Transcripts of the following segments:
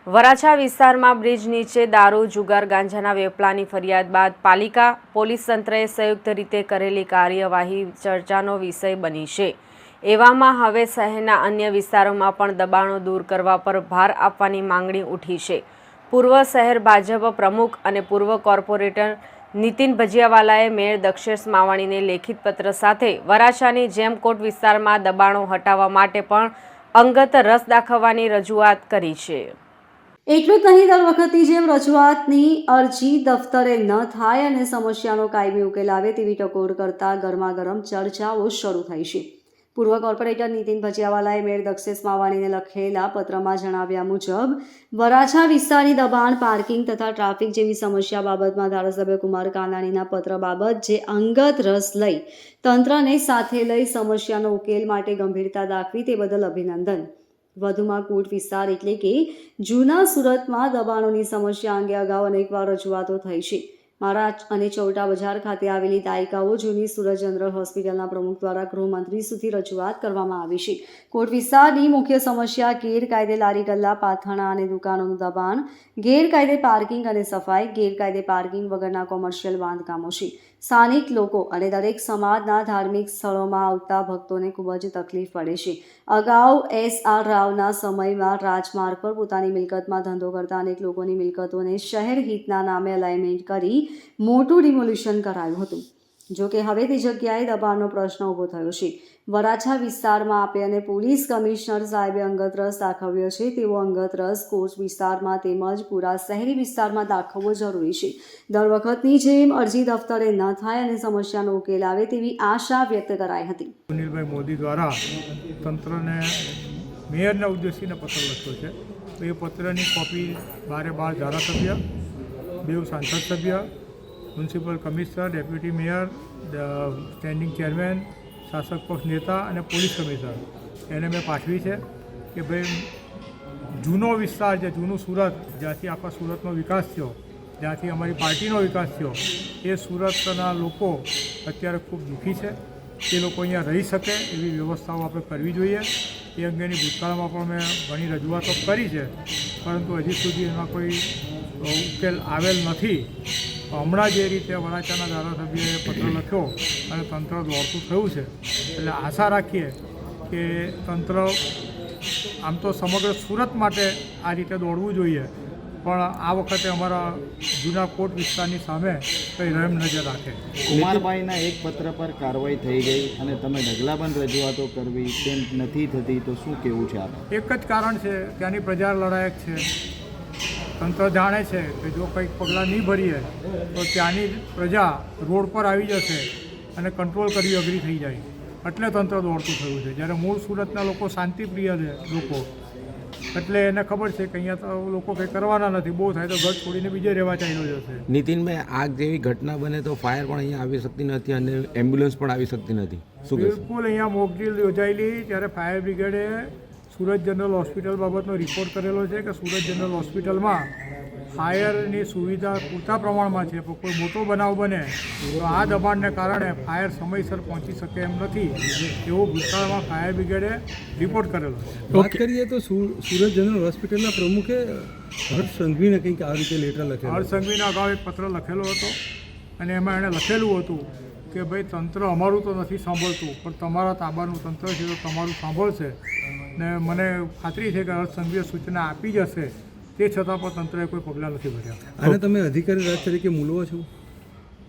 વરાછા વિસ્તારમાં બ્રિજ નીચે દારૂ જુગાર ગાંજાના વેપલાની ફરિયાદ બાદ પાલિકા પોલીસ તંત્રએ સંયુક્ત રીતે કરેલી કાર્યવાહી ચર્ચાનો વિષય બની છે। એવામાં હવે શહેરના અન્ય વિસ્તારોમાં પણ દબાણો દૂર કરવા પર ભાર આપવાની માંગણી ઉઠી છે। પૂર્વ શહેર ભાજપ પ્રમુખ અને પૂર્વ કોર્પોરેટર નીતિન ભજીયાવાલાએ મેયર દક્ષેશ માવાણીને લેખિત પત્ર સાથે વરાછાની જેમકોટ વિસ્તારમાં દબાણો હટાવવા માટે પણ અંગત રસ દાખવવાની રજૂઆત કરી છે। એટલું જ નહીં, દર વખતની જેમ રજૂઆતની અરજી દફતરે ન થાય અને સમસ્યાનો કાયમી ઉકેલ આવે તેવી ટકોર કરતા ગરમાગરમ ચર્ચાઓ શરૂ થઈ છે। પૂર્વ કોર્પોરેટર નીતિન ભજીયાવાલાએ મેયર દક્ષેશ માવાણીને લખેલા પત્રમાં જણાવ્યા મુજબ વરાછા વિસ્તારની દબાણ, પાર્કિંગ તથા ટ્રાફિક જેવી સમસ્યા બાબતમાં ધારાસભ્ય કુમાર કાનાણીના પત્ર બાબત જે અંગત રસ લઈ તંત્રને સાથે લઈ સમસ્યાનો ઉકેલ માટે ગંભીરતા દાખવી તે બદલ અભિનંદન। વધુમાં કોટ વિસ્તાર એટલે કે જૂના સુરતમાં દબાણોની સમસ્યા અંગે અગાઉ અનેકવાર રજૂઆતો થઈ છે। મહારાજ અને ચૌટા બજાર ખાતે આવેલી દાયકાઓ જૂની સુરત જનરલ હોસ્પિટલના પ્રમુખ દ્વારા ગૃહમંત્રી સુધી રજૂઆત કરવામાં આવી છે। કોટ વિસ્તારની મુખ્ય સમસ્યા ગેરકાયદે લારી ગલ્લા, પાથાણા અને દુકાનોનું દબાણ, ગેરકાયદે પાર્કિંગ અને સફાઈ, ગેરકાયદે પાર્કિંગ વગરના કોમર્શિયલ બાંધકામો છે। સ્થાનિક લોકો અને દરેક સમાજના ધાર્મિક સ્થળોમાં આવતા ભક્તોને ખૂબ જ તકલીફ પડે છે। અગાઉ SR રાવના સમયમાં રાજમાર્ગ પર પોતાની મિલકતમાં ધંધો કરતા અનેક લોકોની મિલકતોને શહેર હિતના નામે અલાઇનમેન્ટ કરી મોટું ડિમોલિશન કરાયું હતું। જો કે હવે તે જગ્યાએ દબાણનો પ્રશ્ન ઊભો થયો છે। વરાછા વિસ્તારમાં આપે અને પોલીસ કમિશનર સાહેબે અંગત રસ દાખવ્યો છે તેવો અંગત રસ કોટ વિસ્તારમાં તેમજ પૂરા શહેરી વિસ્તારમાં દાખવવો જરૂરી છે। દર વખતની જેમ અરજી દફતરે ન થાય અને સમસ્યાનો ઉકેલ આવે તેવી આશા વ્યક્ત કરાઈ હતી। સુનિલભાઈ મોદી દ્વારા તંત્રને મેયરને ઉદ્દેશીને પત્ર લખ્યો છે, તો એ પત્રની કોપી 12 ધારાસભ્ય, 2 સાંસદ સભ્ય, municipal commissioner, deputy mayor, standing chairman, શાસક પક્ષ નેતા અને પોલીસ કમિશનર એને મેં પાઠવી છે કે ભાઈ જૂનો વિસ્તાર જે જૂનું સુરત, જ્યાંથી આખા સુરતનો વિકાસ થયો, જ્યાંથી અમારી પાર્ટીનો વિકાસ થયો, એ સુરતના લોકો અત્યારે ખૂબ દુઃખી છે। એ લોકો અહીંયા રહી શકે એવી વ્યવસ્થાઓ આપણે કરવી જોઈએ। એ અંગેની ભૂતકાળમાં પણ મેં ઘણી રજૂઆતો કરી છે, પરંતુ હજી સુધી એમાં કોઈ ઉકેલ આવેલ નથી। હમણાં જે રીતે વરાછાના ધારાસભ્યએ પત્ર લખ્યો અને તંત્ર દોડતું થયું છે, એટલે આશા રાખીએ કે તંત્ર આમ તો સમગ્ર સુરત માટે આ રીતે દોડવું જોઈએ, પણ આ વખતે અમારા જૂના કોટ વિસ્તારની સામે કંઈ રહેમ નજર રાખે। કુમારભાઈના એક પત્ર પર કાર્યવાહી થઈ ગઈ અને તમે ઢગલાબંધ રજૂઆતો કરવી તેમ નથી થતી, તો શું કહેવું છે આપ? એક જ કારણ છે, ત્યાંની પ્રજા લડાયક છે। તંત્ર જાણે છે કે જો કંઈક પગલાં નહીં ભરીએ તો ત્યાંની પ્રજા રોડ પર આવી જશે અને કંટ્રોલ કરવી અઘરી થઈ જાય, એટલે તંત્ર દોડતું થયું છે। જ્યારે મૂળ સુરતના લોકો શાંતિપ્રિય છે લોકો, એટલે એને ખબર છે કે અહીંયા તો લોકો કંઈ કરવાના નથી, બહુ થાય તો ઘર છોડીને બીજે રહેવા ચાલ્યો જશે। નીતિનભાઈ, આગ જેવી ઘટના બને તો ફાયર પણ અહીંયા આવી શકતી નથી અને એમ્બ્યુલન્સ પણ આવી શકતી નથી, શું કહેશો? બિલકુલ, અહીંયા મોકડ્રીલ યોજાયેલી ત્યારે ફાયર બ્રિગેડે સુરત જનરલ હોસ્પિટલ બાબતનો રિપોર્ટ કરેલો છે કે સુરત જનરલ હોસ્પિટલમાં ફાયરની સુવિધા પૂરતા પ્રમાણમાં છે, પણ કોઈ મોટો બનાવ બને તો આ દબાણને કારણે ફાયર સમયસર પહોંચી શકે એમ નથી, એવો ભૂતકાળમાં ફાયર બ્રિગેડે રિપોર્ટ કરેલો છે। વાત કરીએ તો સુરત જનરલ હોસ્પિટલના પ્રમુખે હર્ષ સંઘવીને કંઈક આ રીતે લેટર લખેલું। હર્ષ સંઘવીને અગાઉ એક પત્ર લખેલો હતો અને એમાં એણે લખેલું હતું કે ભાઈ તંત્ર અમારું તો નથી સાંભળતું, પણ તમારા તાબાનું તંત્ર છે તો તમારું સાંભળશે, ને મને ખાતરી છે કે હર્ષ સંઘવીએ સૂચના આપી જશે, તે છતાં પણ તંત્રએ કોઈ પગલાં નથી ભર્યા। અને તમે અધિકારી રાજ તરીકે મૂલવો છો?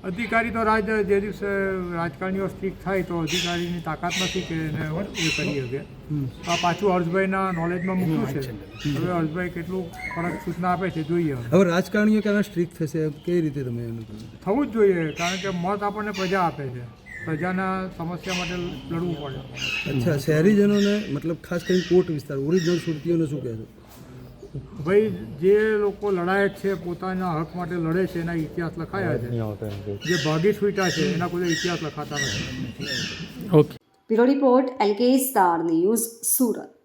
અધિકારી તો જે દિવસે રાજકારણીઓ સ્ટ્રીક થાય તો અધિકારીની તાકાત નથી કે એને એ કરી શકે। આ પાછું હર્ષભાઈના નોલેજમાં મૂક્યું છે, હવે હર્ષભાઈ કેટલું કડક સૂચના આપે છે જોઈએ। હવે રાજકારણીઓ ક્યારે સ્ટ્રીક થશે, કઈ રીતે તમે એનું થવું જ જોઈએ, કારણ કે મત આપણને પ્રજા આપે છે, પ્રજાના સમસ્યા માટે લડવું પડે। અચ્છા, શહેરીજનોને મતલબ ખાસ કરીને કોટ વિસ્તાર ઓરિજિનલ સુરતીઓને શું કહેશો? ભાઈ જે લોકો લડાયક છે, પોતાના હક માટે લડે છે, એના ઇતિહાસ લખાયા છે। જે ભાગી છૂટ્યા છે એના કોઈ ઇતિહાસ લખાતા નથી। Bureau report LK star news, Surat.